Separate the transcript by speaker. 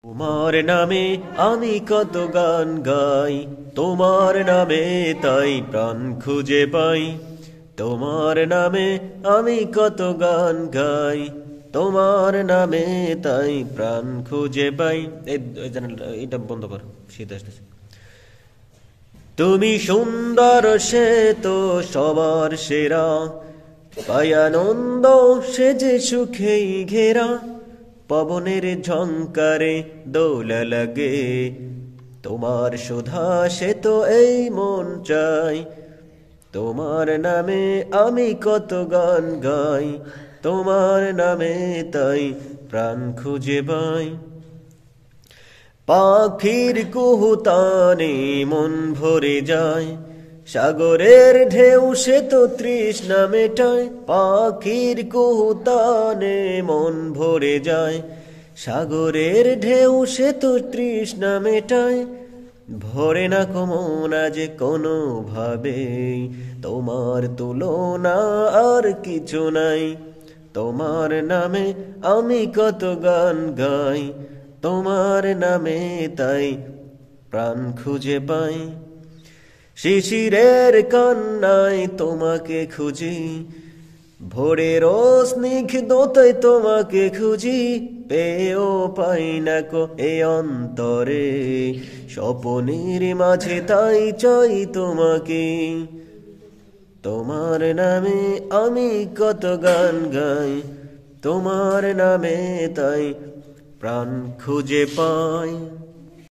Speaker 1: তোমার নামে আমি কত গান গাই, তোমার নামে তাই প্রাণ খুঁজে পাই। তোমার নামে আমি কত গান গাই, তোমার নামে তাই প্রাণ খুঁজে পাই। এটা বন্ধ করো, শীত আসতেছে। তুমি সুন্দর, সে তো সবার সেরা, পাই আনন্দ, সে যে সুখেই ঘেরা। পবনের ঝংকারে দোলা লাগে, তোমার সুধা সে তো এই মন চাই। তোমার নামে আমি কত গান গাই, তোমার নামে তাই প্রাণ খুঁজে পাই। পাখির কুহুতানে মন ভরে যায়, সাগরের ঢেউ সে তো তৃষ্ণা মেটায়। পাখির কুহুতানে মন ভরে যায়, সাগরের ঢেউ সে তো তৃষ্ণা মেটায়। ভরে না কমন আজ কোনো ভাবে, তোমার তুলনা আর কিছু নাই। তোমার নামে আমি কত গান গাই, তোমার নামে তাই প্রাণ খুঁজে পাই। শিশিরের কান্নায় তোমাকে খুঁজি, ভোরের স্নিগ্ধতায় তোমাকে খুঁজি। পেয়েও পাই না কো এ অন্তরে, স্বপনের মাঝে তাই চাই তোমাকে। তোমার নামে আমি কত গান গাই, তোমার নামে তাই প্রাণ খুঁজে পাই।